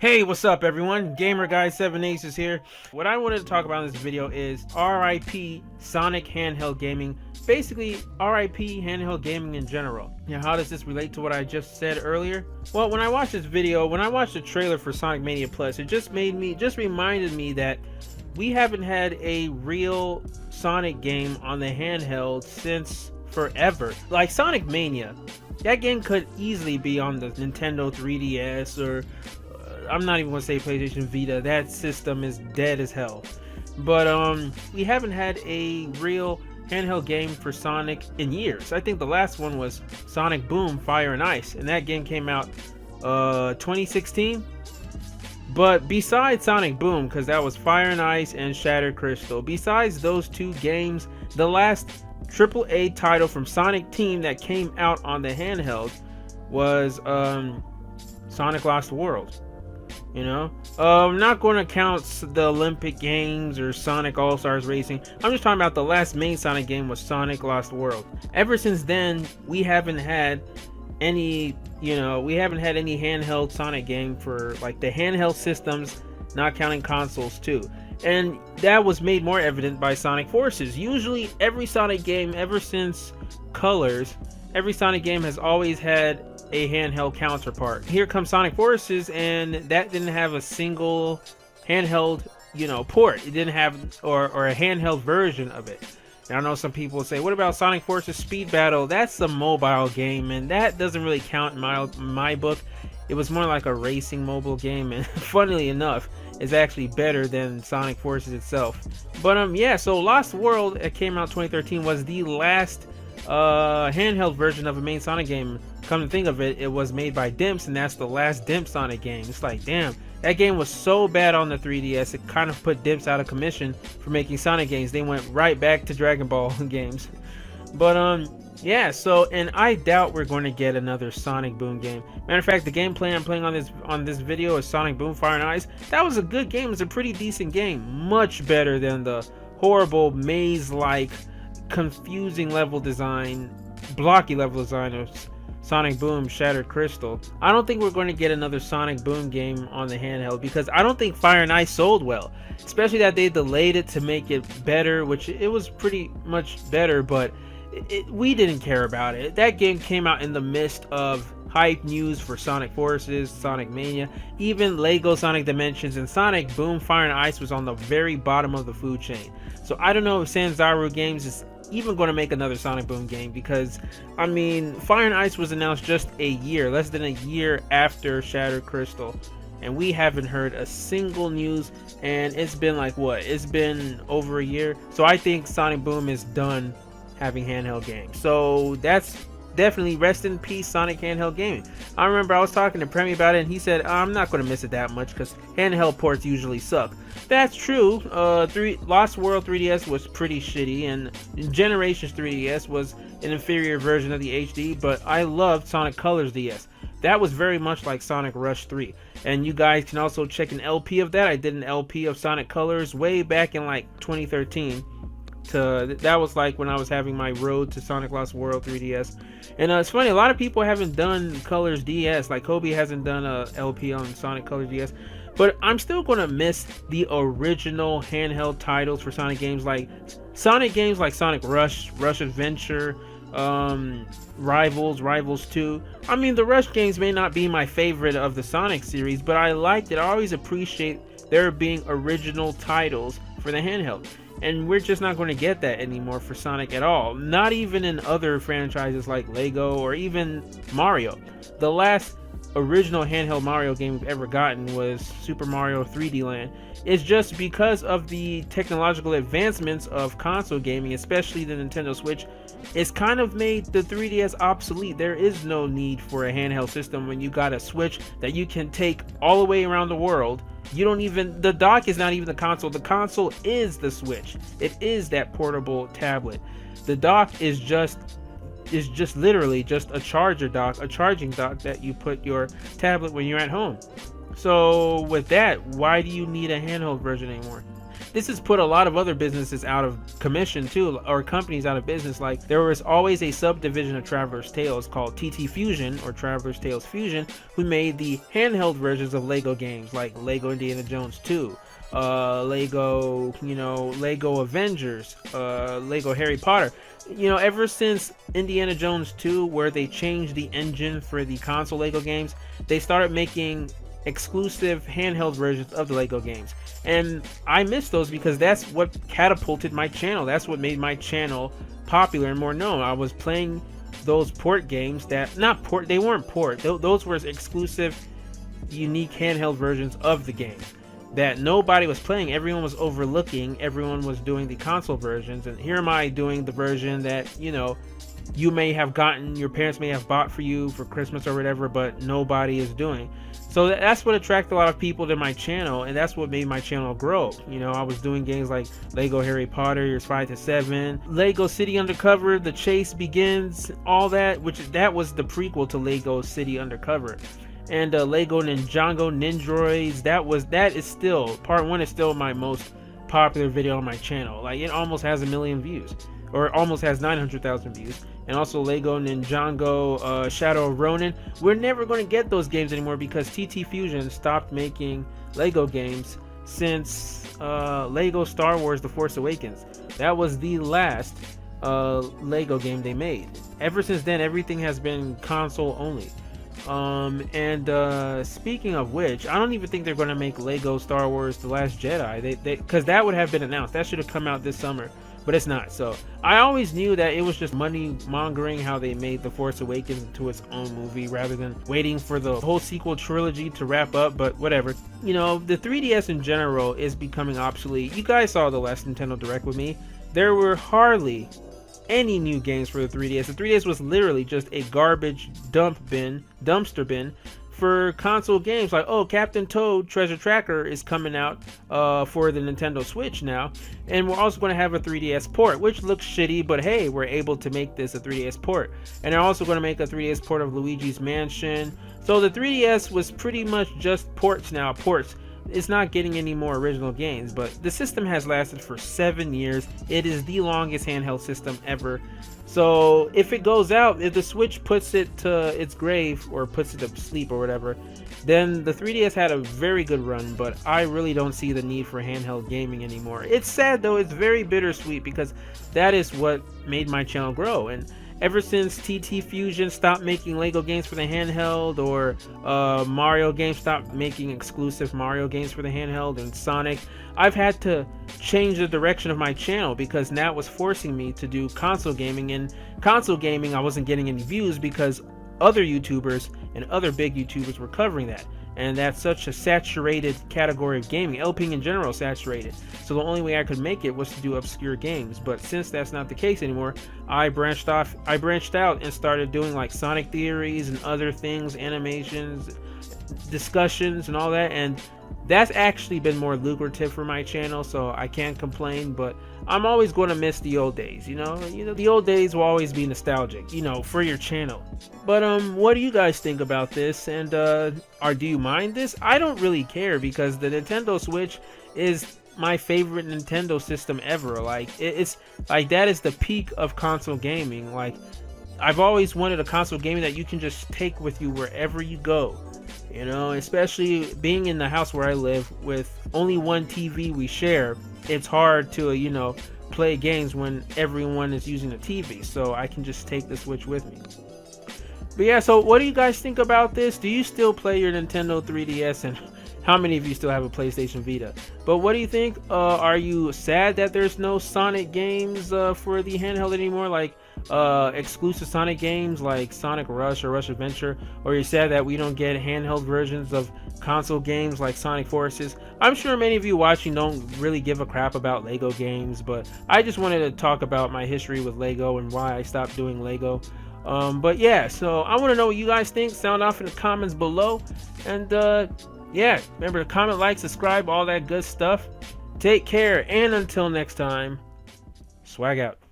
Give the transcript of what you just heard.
Hey, what's up everyone? Gamer Guy 7 Aces here. What I wanted to talk about in this video is RIP Sonic handheld gaming. Basically, RIP handheld gaming in general. Now, how does this relate to what I just said earlier? Well, when I watched this video, when I watched the trailer for Sonic Mania Plus, it just reminded me that we haven't had a real Sonic game on the handheld since forever. Like Sonic Mania, that game could easily be on the Nintendo 3DS or I'm not even gonna say PlayStation Vita. That system is dead as hell. But we haven't had a real handheld game for Sonic in years. I think the last one was Sonic Boom, Fire and Ice, and that game came out 2016. But besides Sonic Boom, because that was Fire and Ice and Shattered Crystal, besides those two games, the last AAA title from Sonic Team that came out on the handheld was Sonic Lost World. You know, I'm not going to count the Olympic Games or Sonic All-Stars Racing. I'm just talking about the last main Sonic game was Sonic Lost World. Ever since then, we haven't had any, handheld Sonic game for like the handheld systems, not counting consoles too. And that was made more evident by Sonic Forces. Usually every Sonic game ever since Colors, every Sonic game has always had a handheld counterpart. Here comes Sonic Forces, and that didn't have a single handheld, port. It didn't have or a handheld version of it. Now, I know some people say, what about Sonic Forces Speed Battle? That's a mobile game, and that doesn't really count in my book. It was more like a racing mobile game, and funnily enough, it's actually better than Sonic Forces itself. But yeah, so Lost World, it came out 2013, was the last handheld version of a main Sonic game. Come to think of it, it was made by Dimps, and that's the last Dimps Sonic game. It's like, damn, that game was so bad on the 3DS, it kind of put Dimps out of commission for making Sonic games. They went right back to Dragon Ball games. But yeah, so, and I doubt we're going to get another Sonic Boom game. Matter of fact, the gameplay I'm playing on this video is Sonic Boom Fire and Ice. That was a good game. It's a pretty decent game, much better than the horrible maze-like, confusing level design, blocky level design of Sonic Boom Shattered Crystal. I don't think we're going to get another Sonic Boom game on the handheld because I don't think Fire and Ice sold well, especially that they delayed it to make it better, which it was pretty much better, but we didn't care about it. That game came out in the midst of hype news for Sonic Forces, Sonic Mania, even Lego Sonic Dimensions, and Sonic Boom Fire and Ice was on the very bottom of the food chain. So I don't know if Sanzaru Games is even going to make another Sonic Boom game because, I mean, Fire and Ice was announced just less than a year after Shattered Crystal, and we haven't heard a single news, and it's been like, what? It's been over a year. So I think Sonic Boom is done having handheld games. So that's definitely rest in peace Sonic handheld gaming. I remember I was talking to Premi about it, and he said, I'm not going to miss it that much because handheld ports usually suck. That's true. Lost World 3DS was pretty shitty, and Generations 3DS was an inferior version of the HD, but I loved Sonic Colors DS. That was very much like Sonic Rush 3, and you guys can also check an LP of that. I did an LP of Sonic Colors way back in like 2013. That was like when I was having my road to Sonic Lost World 3DS. And it's funny, a lot of people haven't done Colors DS, like Kobe hasn't done a LP on Sonic Colors DS, but I'm still going to miss the original handheld titles for Sonic games like Sonic Rush, Rush Adventure, Rivals 2. I mean, the Rush games may not be my favorite of the Sonic series, but I liked it. I always appreciate there being original titles for the handheld. And we're just not going to get that anymore for Sonic at all. Not even in other franchises like Lego or even Mario. The last original handheld Mario game we've ever gotten was Super Mario 3D Land. It's just because of the technological advancements of console gaming, especially the Nintendo Switch. It's kind of made the 3DS obsolete. There is no need for a handheld system when you got a Switch that you can take all the way around the world. The dock is not even the console. The console is the Switch. It is that portable tablet. The dock is just literally just a charging dock that you put your tablet when you're at home. So with that, why do you need a handheld version anymore? This has put a lot of other businesses out of commission too, or companies out of business. Like there was always a subdivision of Traveler's Tales called TT Fusion, or Traveler's Tales Fusion, who made the handheld versions of Lego games like Lego Indiana Jones 2, Lego, Lego Avengers, Lego Harry Potter. Ever since Indiana Jones 2, where they changed the engine for the console Lego games, they started making exclusive handheld versions of the Lego games. And I miss those because that's what catapulted my channel. That's what made my channel popular and more known. I was playing those port games that, they weren't port. Those were exclusive, unique handheld versions of the game that nobody was playing. Everyone was overlooking. Everyone was doing the console versions. And here am I doing the version that, you may have gotten, your parents may have bought for you for Christmas or whatever, but nobody is doing. So that's what attracted a lot of people to my channel, and that's what made my channel grow. I was doing games like Lego Harry Potter, Years 5 to 7, Lego City Undercover, The Chase Begins, all that, that was the prequel to Lego City Undercover. And Lego Ninjago Ninjroids, that is still, part 1 is still my most popular video on my channel. Like, it almost has 1 million views, or almost has 900,000 views. And also Lego Ninjago Shadow of Ronin. We're never going to get those games anymore because TT Fusion stopped making Lego games since Lego Star Wars The Force Awakens. That was the last Lego game they made. Ever since then, everything has been console only. Speaking of which, I don't even think they're going to make Lego Star Wars The Last Jedi. Because that would have been announced. That should have come out this summer. But it's not. So I always knew that it was just money mongering how they made The Force Awakens into its own movie rather than waiting for the whole sequel trilogy to wrap up. But whatever. The 3DS in general is becoming obsolete. You guys saw the last Nintendo Direct with me. There were hardly any new games for the 3DS. The 3DS was literally just a garbage dumpster bin for console games. Like, oh, Captain Toad Treasure Tracker is coming out for the Nintendo Switch now, and we're also going to have a 3DS port, which looks shitty, but hey, we're able to make this a 3DS port. And they're also going to make a 3DS port of Luigi's Mansion. So the 3DS was pretty much just ports now. It's not getting any more original games, but the system has lasted for 7 years. It is the longest handheld system ever. So if it goes out, if the Switch puts it to its grave or puts it to sleep or whatever, then the 3DS had a very good run, but I really don't see the need for handheld gaming anymore. It's sad though, it's very bittersweet because that is what made my channel grow. And ever since TT Fusion stopped making Lego games for the handheld, or Mario games stopped making exclusive Mario games for the handheld, and Sonic, I've had to change the direction of my channel because now it was forcing me to do console gaming. And console gaming, I wasn't getting any views because other YouTubers and other big YouTubers were covering that. And that's such a saturated category of gaming. LPing in general is saturated. So the only way I could make it was to do obscure games. But since that's not the case anymore, I branched out and started doing like Sonic theories and other things, animations, discussions and all that. And that's actually been more lucrative for my channel, so I can't complain. But I'm always going to miss the old days, the old days will always be nostalgic, for your channel. But what do you guys think about this? And do you mind this? I don't really care because the Nintendo Switch is my favorite Nintendo system ever. Like, it's like, that is the peak of console gaming. Like, I've always wanted a console gaming that you can just take with you wherever you go. Especially being in the house where I live with only one TV we share, it's hard to, play games when everyone is using a TV. So I can just take the Switch with me. But yeah, so what do you guys think about this? Do you still play your Nintendo 3DS? And how many of you still have a PlayStation Vita? But what do you think? Are you sad that there's no Sonic games for the handheld anymore? Like, exclusive Sonic games like Sonic Rush or Rush Adventure, or you're sad that we don't get handheld versions of console games like Sonic Forces? I'm sure many of you watching don't really give a crap about Lego games, but I just wanted to talk about my history with Lego and why I stopped doing Lego. But yeah, so I want to know what you guys think. Sound off in the comments below. And yeah, remember to comment, like, subscribe, all that good stuff. Take care, and until next time, swag out.